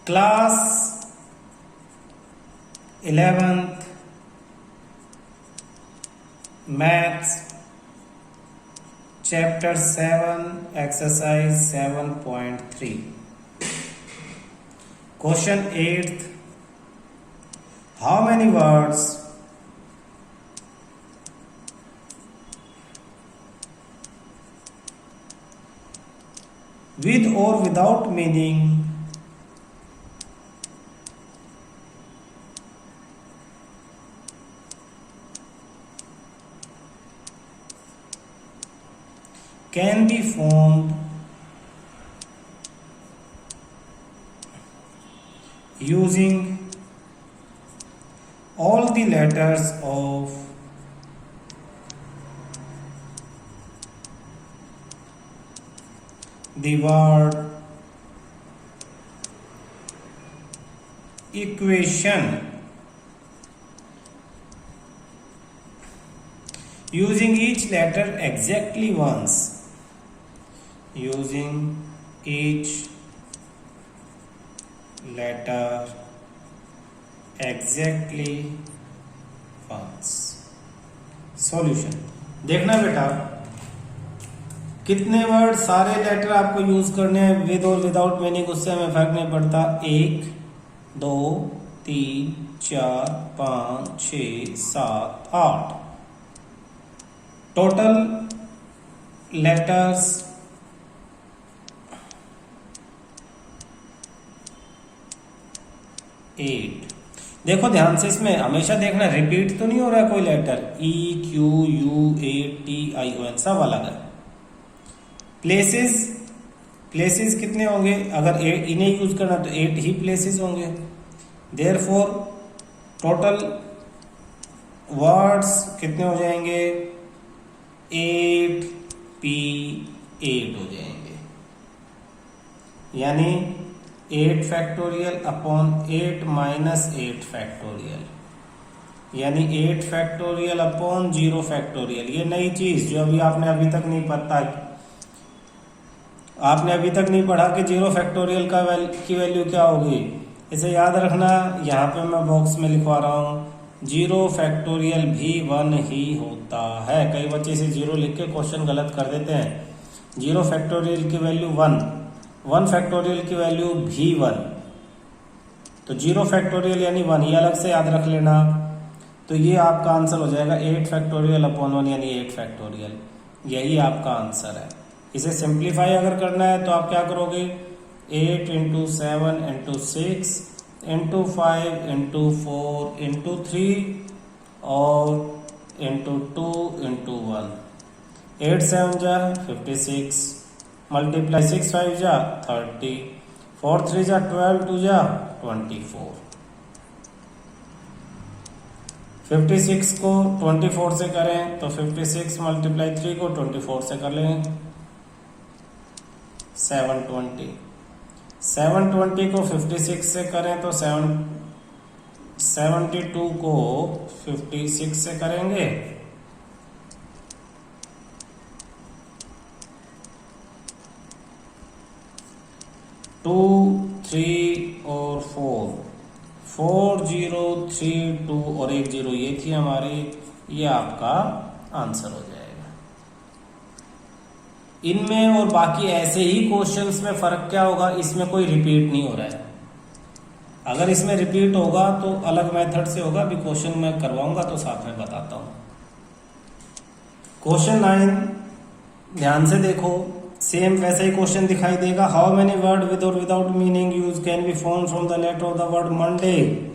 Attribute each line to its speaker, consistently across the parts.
Speaker 1: Class 11th maths chapter 7 exercise 7.3 question 8th how many words with or without meaning can be formed using all the letters of the word equation, using each letter exactly once, using each letter exactly once. Solution देखना बेटा, कितने word सारे letter आपको use करने हैं with or without meaning, उससे हमें फर्क नहीं पड़ता। 1 2 3 4 5 6 7 8 टोटल लेटर्स 8। देखो ध्यान से, इसमें हमेशा देखना रिपीट तो नहीं हो रहा है कोई letter. E Q U A T I O N सब अलग है। प्लेसेस कितने होंगे? अगर इन्हें यूज करना तो 8 ही प्लेसेस होंगे। देयरफॉर टोटल वर्ड्स कितने हो जाएंगे? 8 P 8 हो जाएंगे, यानी 8 फैक्टोरियल अपॉन 8 माइनस 8 फैक्टोरियल, यानी 8 फैक्टोरियल अपॉन 0 फैक्टोरियल। ये नई चीज जो आपने अभी तक नहीं पढ़ा कि 0 फैक्टोरियल की वैल्यू क्या होगी। इसे याद रखना, यहाँ पे मैं बॉक्स में लिखवा रहा हूँ 0 फैक्टोरियल भी 1 ही होता है। कई बच्चे इसे 0 लिख के क्वेश्चन गलत कर देते हैं। 0 फैक्टोरियल की वैल्यू 1 फैक्टोरियल की वैल्यू भी 1, तो 0 फैक्टोरियल यानी 1, ये अलग से याद रख लेना। तो ये आपका आंसर हो जाएगा 8 फैक्टोरियल अपॉन 1 यानी 8 फैक्टोरियल, यही आपका आंसर है। इसे सिंप्लीफाई अगर करना है तो आप क्या करोगे? 8 into 7 into 6 into 5 into 4 into 3 और इंटू 2 इंटू 1। 8 7 जा 56, मल्टीप्लाई 6 5 जा 30, 4 3 जा 12, 2 जा 24। 56 को 24 से करें तो 56 मल्टीप्लाई 3 को 24 से कर लेंगे 720। 720 को 56 से करें तो 72 को 56 से करेंगे टू 3 और 4 0 3 2 और 1 0, ये थी हमारी, ये आपका आंसर हो जाएगा। इनमें और बाकी ऐसे ही क्वेश्चंस में फर्क क्या होगा? इसमें कोई रिपीट नहीं हो रहा है। अगर इसमें रिपीट होगा तो अलग मेथड से होगा, अभी क्वेश्चन मैं करवाऊंगा तो साथ में बताता हूं। क्वेश्चन 9 ध्यान से देखो, सेम वैसे ही क्वेश्चन दिखाई देगा। How many word with or without meaning use can be form from the letter of the word Monday?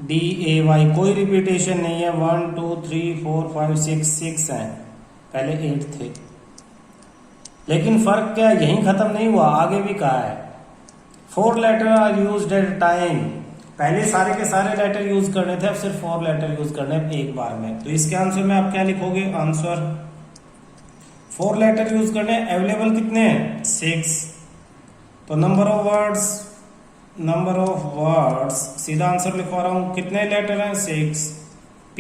Speaker 1: MONDAY, कोई रिपीटेशन नहीं है। 1 2 3 4 5 6 है, पहले 8 थे। लेकिन फर्क क्या है? यहीं खत्म नहीं हुआ, आगे भी कहा है 4 letter are used at time. पहले सारे के सारे लेटर यूज करने थे, अब सिर्फ 4 लेटर यूज करने एक बार में। तो इसके आंसर में आप क्या लिखोगे? आंसर 4 लेटर यूज करने, अवेलेबल कितने हैं? 6। तो नंबर ऑफ वर्ड्स सीधा आंसर लिखवा रहा हूं, कितने लेटर हैं? 6। P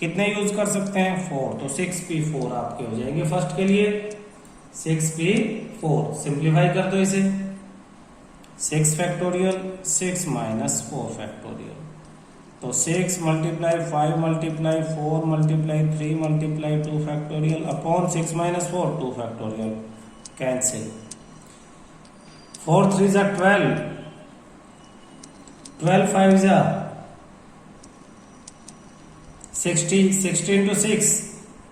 Speaker 1: कितने यूज कर सकते हैं? 4, तो 6P4 आपके हो जाएंगे फर्स्ट के लिए। 6p4 सिंप्लीफाई कर दो इसे 6 फैक्टोरियल 6 माइनस 4 फैक्टोरियल तो 6 multiply 5 multiply 4 multiply 3 multiply 2 factorial upon 6 minus 4 2 factorial cancel 4 3 जा 12 12 5 जा 60 60 इंटू 6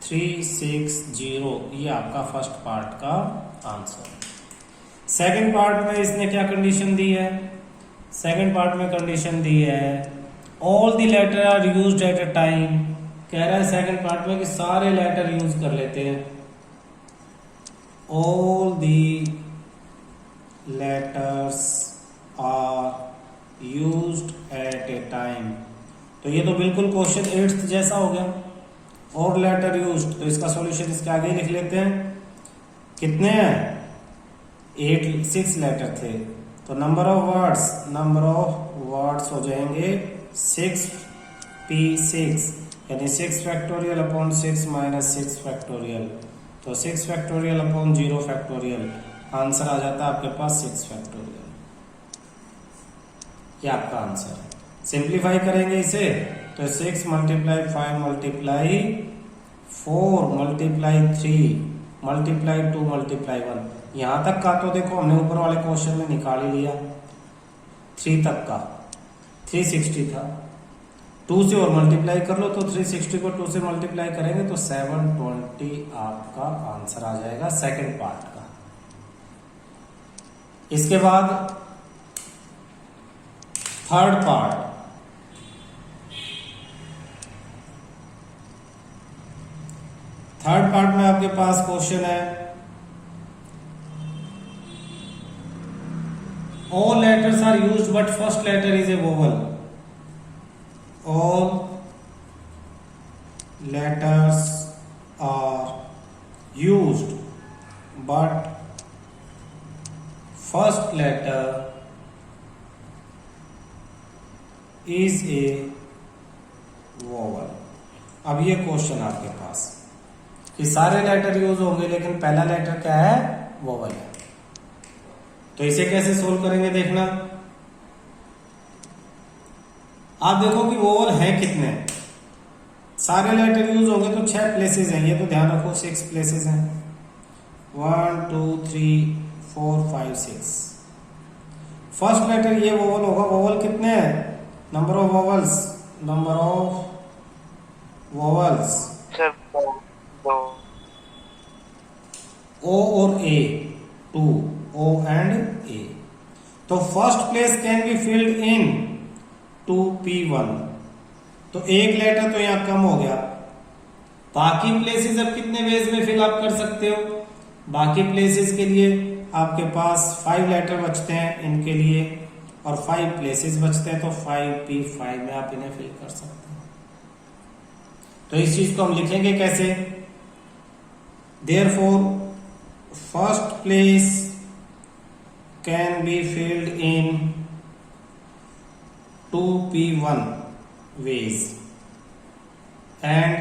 Speaker 1: 360 ये आपका फर्स्ट पार्ट का आंसर। सेकंड पार्ट में इसने क्या कंडीशन दी है? सेकंड पार्ट में कंडीशन दी है all the letter are used at a time. कह रहा है सेकंड पार्ट में कि सारे लेटर यूज कर लेते हैं। All the letters are used at a time. तो ये तो बिल्कुल क्वेश्चन 8th जैसा हो गया। और लेटर यूज्ड तो इसका सॉल्यूशन इसके आगे लिख लेते हैं। कितने हैं? 6 लेटर थे तो नंबर ऑफ वर्ड्स हो जाएंगे 6p6 यानी 6 फैक्टोरियल अपॉन 6 माइनस 6 फैक्टोरियल तो 6 फैक्टोरियल अपॉन 0 फैक्टोरियल आंसर आ जाता है आपके पास 6 फैक्टोरियल। ये आपका आंसर है। सिंप्लीफाई करेंगे इसे तो 6 multiply 5 multiply 4 multiply 3 multiply 2 multiply 1 यहां तक का तो देखो हमने ऊपर वाले क्वेश्चन में निकाल ही लिया। 3 तक का 360 था 2 से और मल्टीप्लाई कर लो तो 360 को 2 से मल्टीप्लाई करेंगे तो 720 आपका आंसर आ जाएगा सेकंड पार्ट का। इसके बाद थर्ड पार्ट में आपके पास क्वेश्चन है all letters are used but first letter is a vowel। all letters are used but first letter is a vowel। अब ये क्वेश्चन आपके पास कि सारे लेटर यूज होंगे लेकिन पहला लेटर क्या है? वोवल है। तो इसे कैसे सोल्व करेंगे देखना। आप देखो कि वोवल है कितने। सारे लेटर यूज होंगे तो 6 प्लेसेस हैं। ये तो ध्यान रखो 6 प्लेसेस हैं 1 2 3 4 5 6। फर्स्ट लेटर ये वोवल होगा। वोवल कितने हैं? नंबर ऑफ वोवल्स ओ और ए 2 O and A। तो first place can be filled in 2p1 तो एक लेटर तो यहां कम हो गया। बाकी प्लेसेस अब कितने वेज में फिल आप कर सकते हो? बाकी प्लेसेस के लिए आपके पास 5 लेटर बचते हैं इनके लिए और 5 प्लेसेस बचते हैं तो 5p5 में आप इन्हें फिल कर सकते हैं। तो इस चीज को हम लिखेंगे कैसे? Therefore first place can be filled in 2p1 ways and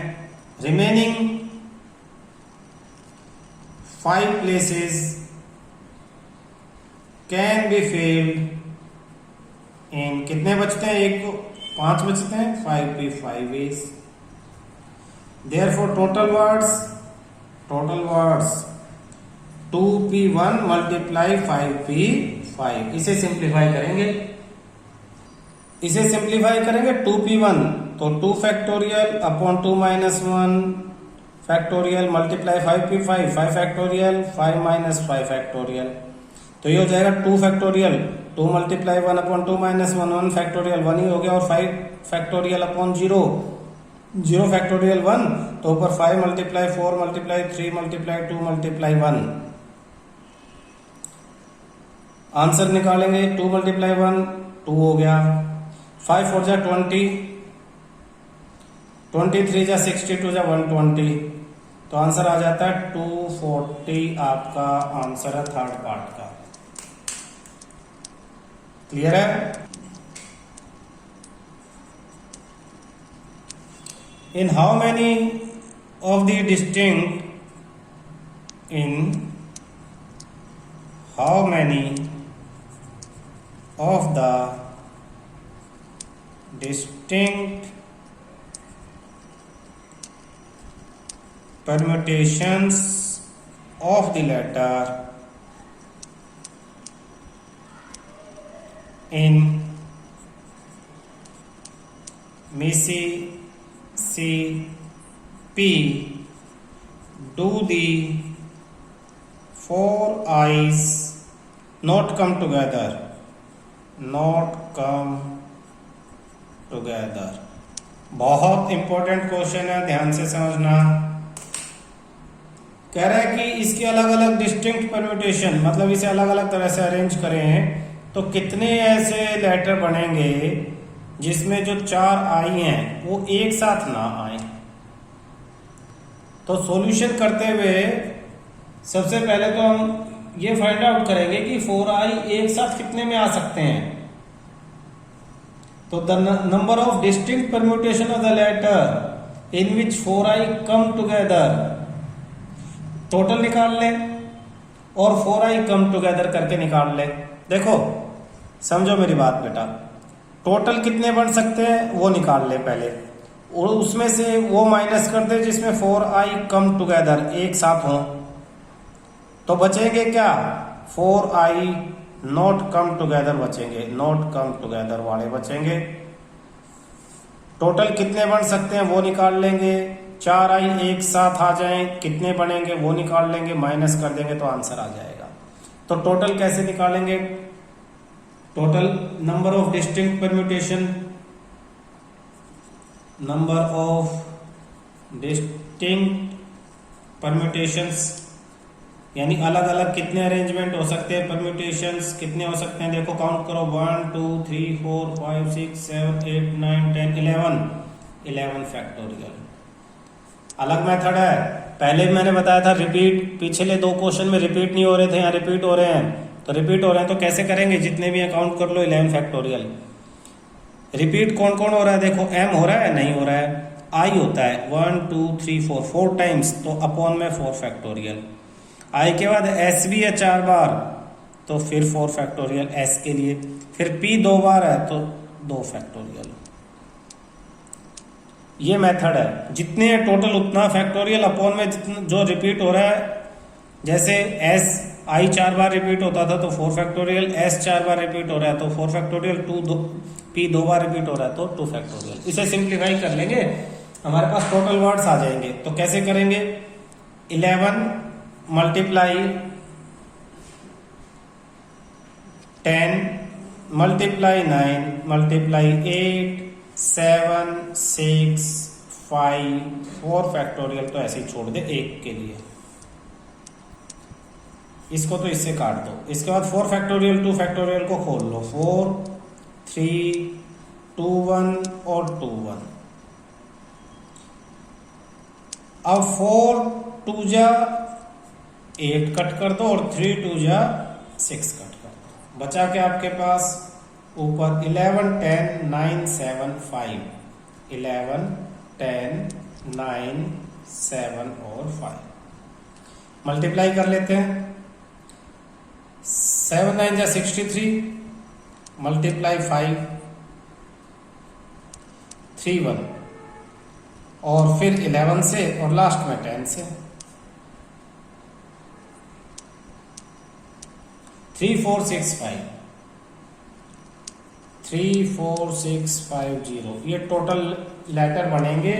Speaker 1: remaining 5 places can be filled in कितने बचते हैं? एक को 5 बचते हैं 5p5 ways। therefore total words 2p1 multiply 5p5। इसे सिंप्लीफाई करेंगे 2p1 तो 2 factorial upon 2 minus 1 factorial multiply 5p5 5 factorial 5 minus 5 factorial तो ये हो जाएगा 2 factorial 2 multiply 1 upon 2 minus 1 factorial 1 ही हो गया और 5 फैक्टोरियल अपॉन 0 फैक्टोरियल 1 तो ऊपर 5 multiply 4 multiply 3 multiply 2 multiply 1 answer निकालेंगे 2 मल्टीप्लाई 1 2 हो गया 5 4 जा 20 23 जा 62 जा 120 तो आंसर आ जाता है 240 आपका आंसर है थर्ड पार्ट का। क्लियर है? In how many of the distinct in how many of the distinct permutations of the letter in Mississippi do the four eyes not come together? बहुत इंपॉर्टेंट क्वेश्चन है, ध्यान से समझना। कह रहा है कि इसके अलग अलग डिस्टिंक्ट परम्यूटेशन, मतलब इसे अलग अलग तरह से अरेंज करें तो कितने ऐसे लेटर बनेंगे जिसमें जो 4 आई हैं वो एक साथ ना आए। तो सॉल्यूशन करते हुए सबसे पहले तो हम ये फाइंड आउट करेंगे कि 4 आई एक साथ कितने में आ सकते हैं। तो the number of distinct permutation of the letter in which 4 I come together, total निकाल ले और 4 आई कम टुगेदर करके निकाल ले। देखो समझो मेरी बात बेटा, टोटल कितने बन सकते हैं वो निकाल ले पहले, और उसमें से वो माइनस कर दे जिसमें 4 आई कम टुगेदर एक साथ हों। तो बचेंगे क्या, 4 आई नॉट कम टुगेदर बचेंगे, नॉट कम टुगेदर वाले बचेंगे। टोटल कितने बन सकते हैं वो निकाल लेंगे, 4 आई एक साथ आ जाएं कितने बनेंगे वो निकाल लेंगे, माइनस कर देंगे तो आंसर आ जाएगा। तो टोटल कैसे निकालेंगे, total number of distinct permutation, number of distinct permutations यानी अलग अलग कितने अरेंजमेंट हो सकते हैं, परम्यूटेशंस कितने हो सकते हैं। देखो काउंट करो, 1 2 3 4 5 6 7 8 9 10 11 फैक्टोरियल। अलग मेथड है, पहले मैंने बताया था रिपीट, पिछले 2 क्वेश्चन में रिपीट नहीं हो रहे थे, यहाँ रिपीट हो रहे हैं। तो रिपीट हो रहे हैं तो कैसे करेंगे, जितने भी अकाउंट कर लो 11 फैक्टोरियल। रिपीट कौन कौन हो रहा है, देखो m हो रहा है, नहीं हो रहा है, i होता है 1 2 3 4 टाइम्स, तो अपॉन में 4 फैक्टोरियल। i के बाद s भी है 4 बार तो फिर 4 फैक्टोरियल s के लिए, फिर p 2 बार है तो 2 फैक्टोरियल। ये मेथड है, जितने टोटल उतना फैक्टोरियल, अपॉन में जितना जो रिपीट हो रहा है। जैसे s i 4 बार रिपीट होता था तो 4 फैक्टोरियल, s 4 बार रिपीट हो रहा है तो 4 फैक्टोरियल, p 2 बार रिपीट हो रहा है तो 2 फैक्टोरियल। इसे सिंप्लीफाई कर लेंगे, हमारे पास टोटल वर्ड्स आ जाएंगे। तो कैसे करेंगे, 11 मल्टीप्लाई 10 मल्टीप्लाई 9 मल्टीप्लाई 8 7 6 5 4 फैक्टोरियल, तो ऐसे ही छोड़ दे 1 के लिए, इसको तो इससे काट दो। इसके बाद 4 फैक्टोरियल 2 फैक्टोरियल को खोल लो, 4 3 2 1 और 2 1। अब 4 2 जा 8 कट कर दो और 3 2 जा 6 कट कर दो, बचा के आपके पास ऊपर 11 10 9 7 5, 11 10 9 7 और 5 मल्टीप्लाई कर लेते हैं। 7 9 जा 63 मल्टीप्लाई 5 3 1 और फिर 11 से और लास्ट में 10 से 3 4 6 5 3 4 6 5 0, ये टोटल लेटर बनेंगे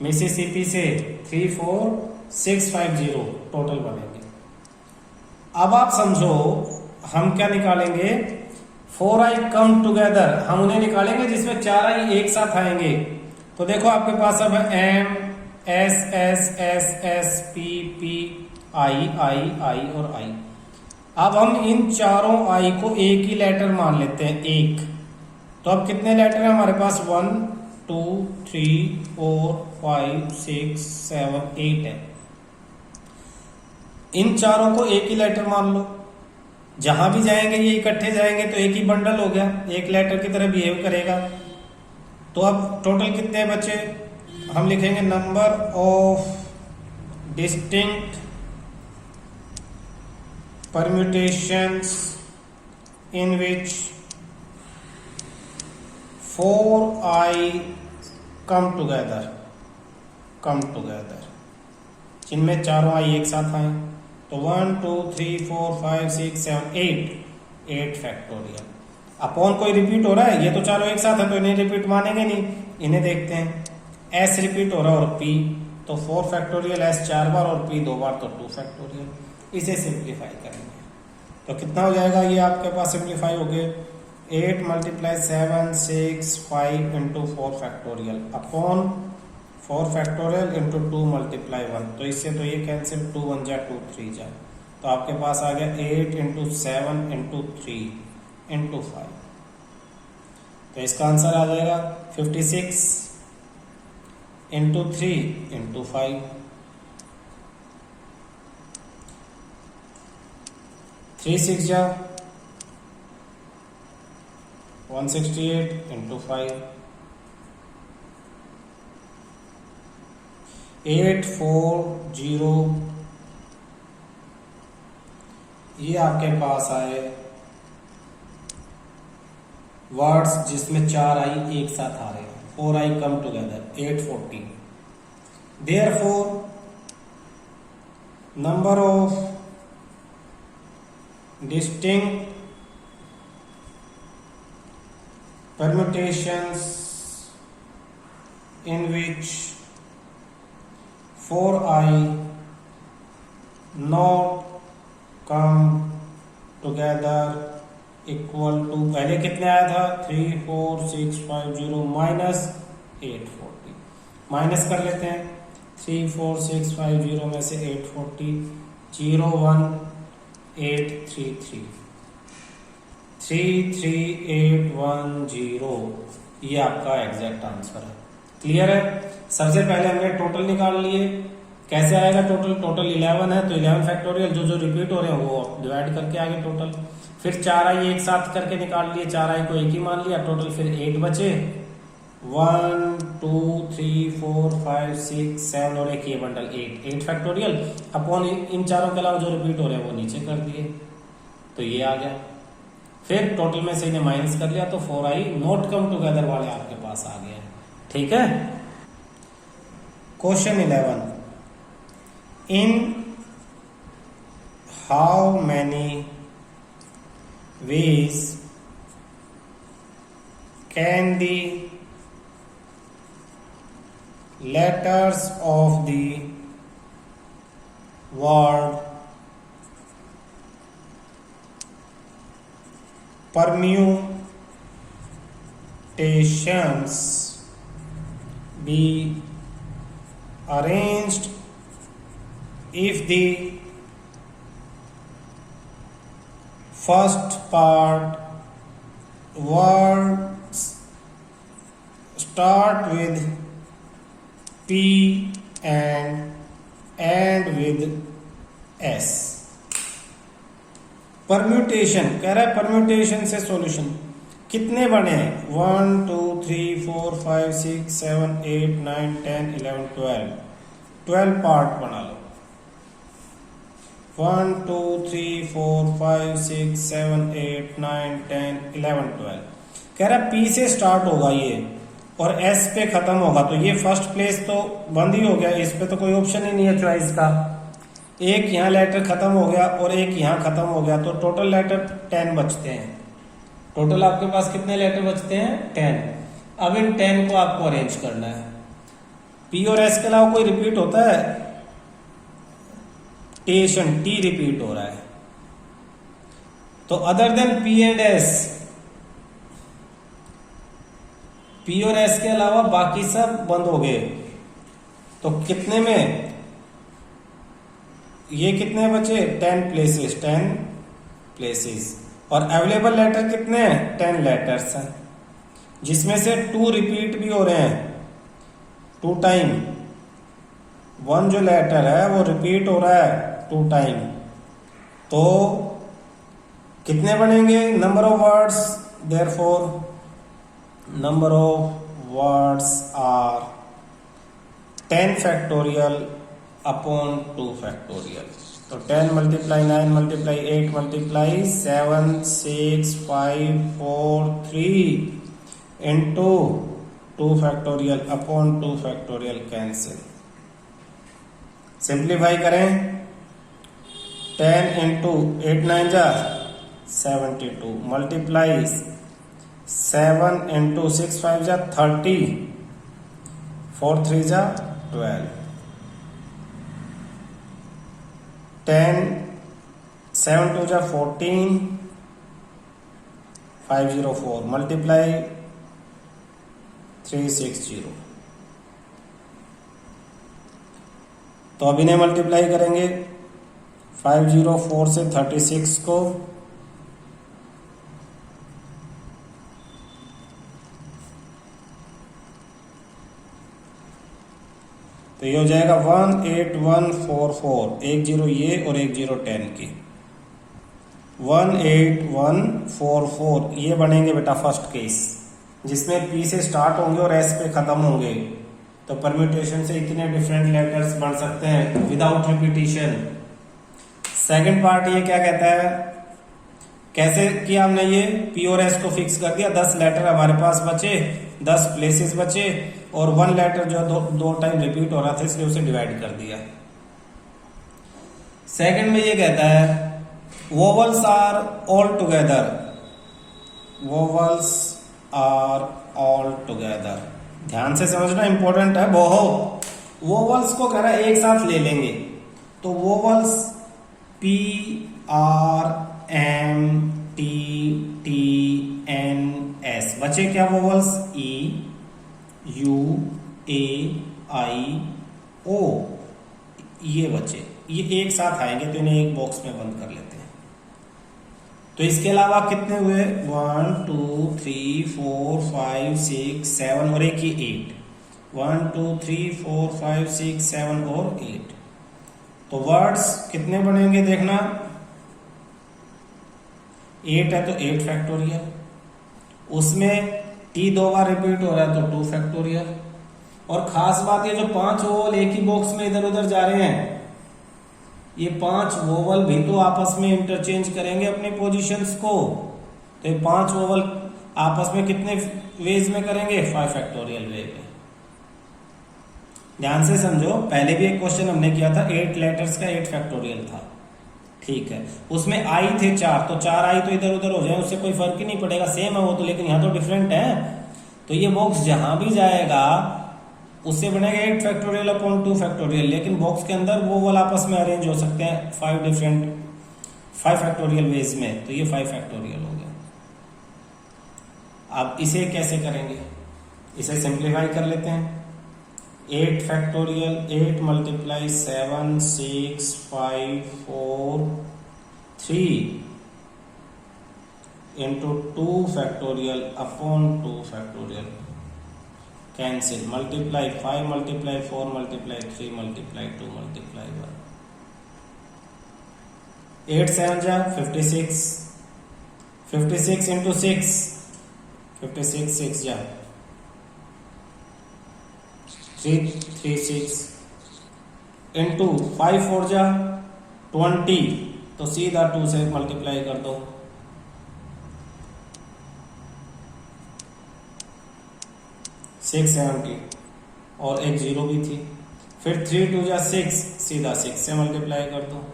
Speaker 1: मिसिसिपी से 3 4 6 5 0 टोटल बनेंगे। अब आप समझो हम क्या निकालेंगे, 4 आई कम टुगेदर, हम उन्हें निकालेंगे जिसमें 4 आई एक साथ आएंगे। तो देखो आपके पास अब M S S S S P P I I I और आई। अब हम इन चारों आई को एक ही लेटर मान लेते हैं, एक। तो अब कितने लेटर हैं हमारे पास, 1 2 3 4 5 6 7 8 है। इन चारों को एक ही लेटर मान लो, जहां भी जाएंगे ये इकट्ठे जाएंगे तो एक ही बंडल हो गया, एक लेटर की तरह बिहेव करेगा। तो अब टोटल कितने बचे, हम लिखेंगे number of distinct permutations in which 4i come together, जिनमें चारों आई एक साथ आए, तो 1 2 3 4 5 6 7 8 फैक्टोरियल। अपॉन कोई रिपीट हो रहा है, ये तो चारों एक साथ है तो इन्हें रिपीट मानेंगे नहीं, इन्हें देखते हैं। एस रिपीट हो रहा है और पी, तो 4 फैक्टोरियल एस 4 बार और पी 2 बार, तो 2 फैक्टोरियल। इसे सिंप्लीफाई करेंगे तो कितना हो जाएगा, ये आपके पास सिंप्लीफाई हो गए 8 × 7 6 5 × 4 फैक्टोरियल अपॉन 4 फैक्टोरियल इंटू 2 × 1, तो इससे तो ये कैंसिल, 2 1 जा 2 3 जा, तो आपके पास आ गया 8 × 7 × 3 × 5, तो इसका आंसर आ जाएगा 56 × 3 × 5, 3 6 जा 168 × 5, 8 4 0, ये आपके पास आए वर्ड्स जिसमें 4 आई एक साथ आ रहे हैं, 4 I come together, 840। Therefore, number of distinct permutations in which 4i not come together equal to, पहले कितने आया था 3 4 6 5 0 माइनस 840, माइनस कर लेते हैं 3 4 6 5 0 में से 840, 0 1 8 3 3 3 3 8 1 0, ये आपका एग्जैक्ट आंसर है। क्लियर है। सबसे पहले हमने टोटल निकाल लिए, कैसे आएगा टोटल, टोटल 11 है तो 11 फैक्टोरियल जो जो रिपीट हो रहे हैं वो डिवाइड करके आगे टोटल, फिर 4 आई एक साथ करके निकाल लिए, 4 आई को एक ही मान लिया, टोटल फिर 8 बचे, 1 2 3 4 5 6 7 और एक ये बंडल 8 फैक्टोरियल अपॉन इन चारों के अलावा जो रिपीट हो रहे हैं वो नीचे कर दिए, तो ये आ गया। फिर टोटल में से इन्हें माइनस कर लिया तो 4 आई नॉट कम टुगेदर वाले आपके पास आ गए। ठीक है। Question 11, in how many ways can the letters of the word permutations be arranged if the first part words start with P and end with S। Permutation कह रहा है, परम्यूटेशन से solution कितने बने हैं, 1 2 3 4 5 6 7 8 9 10 11 12 पार्ट बना लो, 1 2 3 4 5 6 7 8 9 10 11 12। कह रहा पी से स्टार्ट होगा ये और एस पे खत्म होगा, तो ये फर्स्ट प्लेस तो बंद ही हो गया, इस पे तो कोई ऑप्शन ही नहीं है चॉइस का। एक यहाँ लेटर खत्म हो गया और एक यहाँ खत्म हो गया, तो टोटल लेटर 10 बचते हैं। टोटल आपके पास कितने लेटर बचते हैं, 10। अब इन 10 को आपको अरेंज करना है। पी और एस के अलावा कोई रिपीट होता है, टेशन टी रिपीट हो रहा है, तो other than P and S, P और एस के अलावा बाकी सब बंद हो गए, तो कितने में ये कितने बचे, 10 प्लेसेस और अवेलेबल लेटर कितने हैं, 10 लेटर्स हैं, जिसमें से 2 रिपीट भी हो रहे हैं 2 टाइम। 1 जो लेटर है वो रिपीट हो रहा है 2 टाइम, तो कितने बनेंगे, number of words, therefore number of words are 10 factorial upon 2 factorial. तो 10 multiply 9 multiply 8 multiply 7 6 5 4 3 into 2 factorial upon 2 factorial cancel. Simplify करें 10 इंटू 8 9 जा 72 मल्टीप्लाई 7 इंटू 6 5 जा 30 4 3 जा 12 10 7 2 जा 14 504 मल्टीप्लाई 360। तो अब इन्हें मल्टीप्लाई करेंगे 504 से 36 को, तो ये हो जाएगा 18144 एक जीरो ये और एक जीरो 10 की 18144 ये बनेंगे बेटा फर्स्ट केस, जिसमें पी से स्टार्ट होंगे और एस पे खत्म होंगे। तो परम्यूटेशन से इतने डिफरेंट लेटर्स बन सकते हैं विदाउट रिपीटिशन। सेकंड पार्ट ये क्या कहता है, कैसे किया हमने, ये पी और एस को फिक्स कर दिया, 10 लेटर हमारे पास बचे, 10 प्लेसेस बचे और 1 लेटर जो दो टाइम रिपीट हो रहा था इसलिए उसे डिवाइड कर दिया। सेकंड में ये कहता है vowels are all together, vowels are all together, ध्यान से समझना इंपॉर्टेंट है बहुत। वोवल्स को कह रहा है एक साथ ले लेंगे, तो vowels P R M T T N S बचे क्या vowels E U A I O, ये बचे, ये एक साथ आएंगे तो इन्हें एक बॉक्स में बंद कर लेते हैं। तो इसके अलावा कितने हुए 1 2 3 4 5 6 7 और एक ही 8, 1 2 3 4 5 6 7 और 8। तो वर्ड्स कितने बनेंगे देखना, 8 है तो 8 फैक्टोरियल, उसमें टी 2 बार रिपीट हो रहा है तो 2 फैक्टोरियल। और खास बात ये जो 5 वोवल एक ही बॉक्स में इधर उधर जा रहे हैं, ये 5 वोवल भी तो आपस में इंटरचेंज करेंगे अपने पोजीशंस को, तो ये 5 वोवल आपस में कितने वेज में करेंगे, 5 फैक्टोरियल वे में। ध्यान से समझो, पहले भी एक क्वेश्चन हमने किया था 8 लेटर्स का 8 फैक्टोरियल था, ठीक है, उसमें आई थे 4, तो 4 आई तो इधर उधर हो जाए उससे कोई फर्क ही नहीं पड़ेगा, सेम है वो तो, लेकिन यहाँ तो डिफरेंट है। तो ये बॉक्स जहां भी जाएगा उससे बनेगा 8 फैक्टोरियल अपॉन 2 फैक्टोरियल, लेकिन बॉक्स के अंदर वो वाला आपस में अरेंज हो सकते हैं 5 फैक्टोरियल वेज में, तो ये 5 फैक्टोरियल हो गया। अब इसे कैसे करेंगे, इसे सिंप्लीफाई कर लेते हैं। 8 factorial 8 multiply 7 6 5 4 3 into 2 factorial upon 2 factorial cancel, multiply 5 multiply 4 multiply 3 multiply 2 multiply 1, 8 7 जा 56, 56 इंटू 6 56 6 जा 336 इंटू 5 4 जा 20, तो सीधा 2 से मल्टीप्लाई कर दो, 670 और एक 0 भी थी, फिर 3 2 जा 6, सीधा 6 से मल्टीप्लाई कर दो,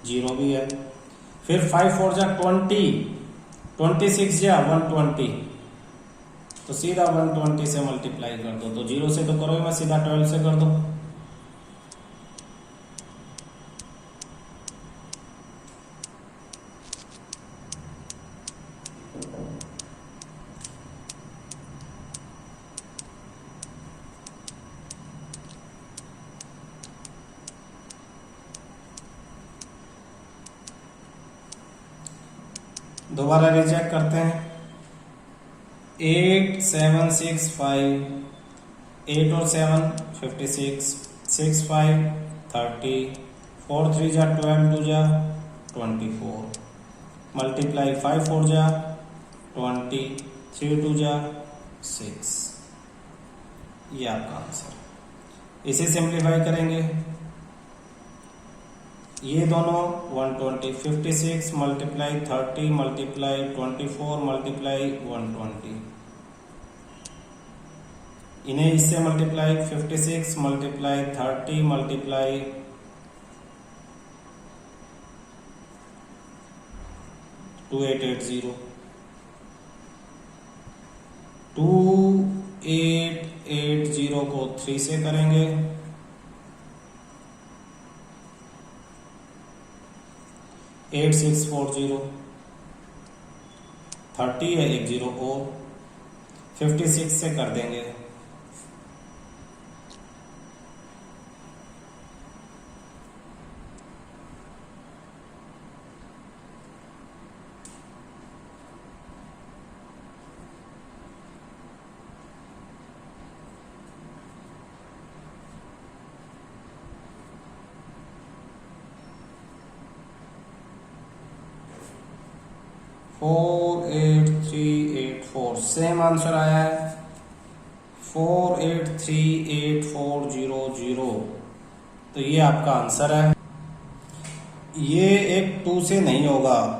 Speaker 1: जीरो भी है, फिर 5 4 जा 20, 26 जा 120, तो सीधा 120 से मल्टीप्लाई कर दो, तो 0 से तो करो मैं सीधा 12 से कर दो, दोबारा रिचेक करते हैं। 8 7 6 5, 8 और 7 56, 6 5 30, 4 3 जा 12 2 जा 24, मल्टीप्लाई 5 4 जा 20, 3 2 जा 6, ये आपका आंसर। इसे सिंप्लीफाई करेंगे, ये दोनों 120, 56 मल्टीप्लाई 30 मल्टीप्लाई 24 मल्टीप्लाई 120, इन्हें इससे मल्टीप्लाई 56 मल्टीप्लाई 30 मल्टीप्लाई 2880, 2880 को 3 से करेंगे, 8640, 30 है, 1 0 और 56 से कर देंगे, 48384 सेम आंसर आया है 4838400। तो ये आपका आंसर है। ये एक 2 से नहीं होगा,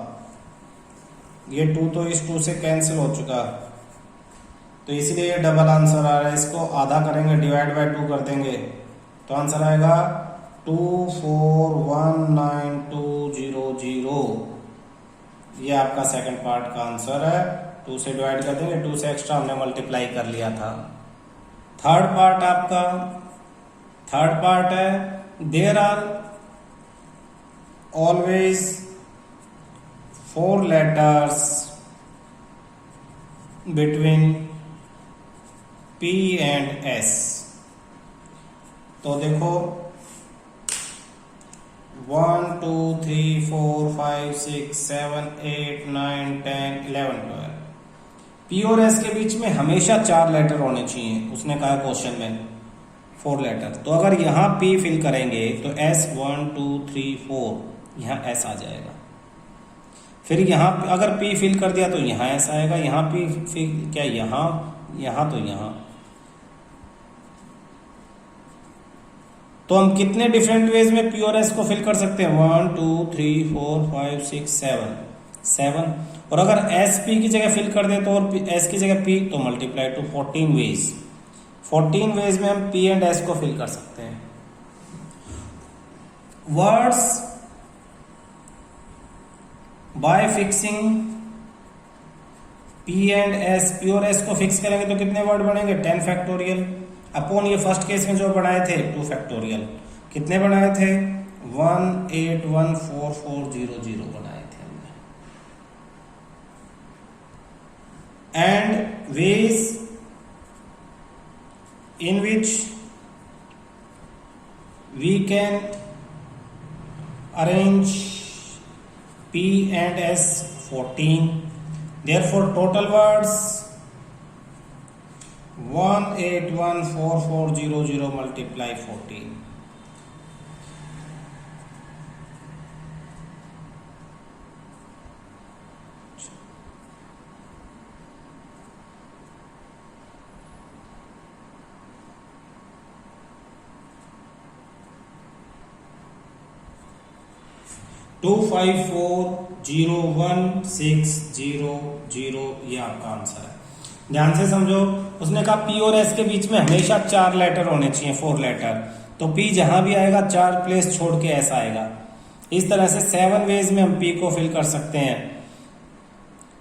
Speaker 1: ये 2 तो इस 2 से कैंसिल हो चुका, तो इसलिए ये डबल आंसर आ रहा है। इसको आधा करेंगे, डिवाइड बाय 2 कर देंगे, तो आंसर आएगा 241920। ये आपका सेकंड पार्ट का आंसर है। 2 से डिवाइड कर देंगे, 2 से एक्स्ट्रा हमने मल्टीप्लाई कर लिया था। थर्ड पार्ट आपका, थर्ड पार्ट है there are always 4 letters between P and S। तो देखो 1 2 3 4 5 6 7 8 9 10 11 12 P और S के बीच में हमेशा 4 लेटर होने चाहिए, उसने कहा क्वेश्चन में 4 लेटर। तो अगर यहाँ P फिल करेंगे तो S 1 2 3 4 यहाँ S आ जाएगा। फिर यहाँ अगर P फिल कर दिया तो यहाँ S आएगा, यहाँ P फिल क्या यहाँ तो यहाँ। तो हम कितने डिफरेंट वेज में P और S को फिल कर सकते हैं? 1 2 3 4 5 6 7। और अगर S P की जगह फिल कर दे तो और S की जगह P, तो मल्टीप्लाई टू 14 वेज। 14 वेज में हम P एंड S को फिल कर सकते हैं। Words by fixing P and S, P और S को फिक्स करेंगे तो कितने वर्ड बनेंगे? 10 फैक्टोरियल अपॉन ये फर्स्ट केस में जो बनाए थे 2 फैक्टोरियल। कितने बनाए थे? 1814400 बनाए थे हमने। And ways in which we can arrange P and S 14, therefore total words 1814400 multiply 14। To 25401600 ये आपका आंसर है। ध्यान से समझो, उसने कहा P और S के बीच में हमेशा 4 लेटर होने चाहिए, 4 लेटर। तो P जहां भी आएगा 4 प्लेस छोड़ के S आएगा। इस तरह से 7 वेज में हम P को फिल कर सकते हैं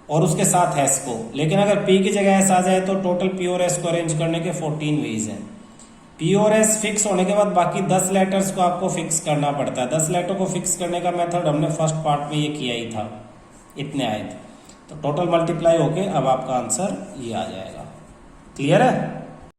Speaker 1: और उसके साथ S को। लेकिन अगर P की जगह S आ जाए तो टोटल P और S को अरेंज करने के 14 वेज हैं। P और S फिक्स होने के बाद बाकी 10 लेटर्स को आपको फिक्स करना पड़ता है। 10 लेटर को फिक्स करने का मेथड हमने फर्स्ट पार्ट में ये किया ही था, इतने आए थे। तो टोटल मल्टीप्लाई होके अब आपका आंसर ये आ जाएगा। क्लियर है?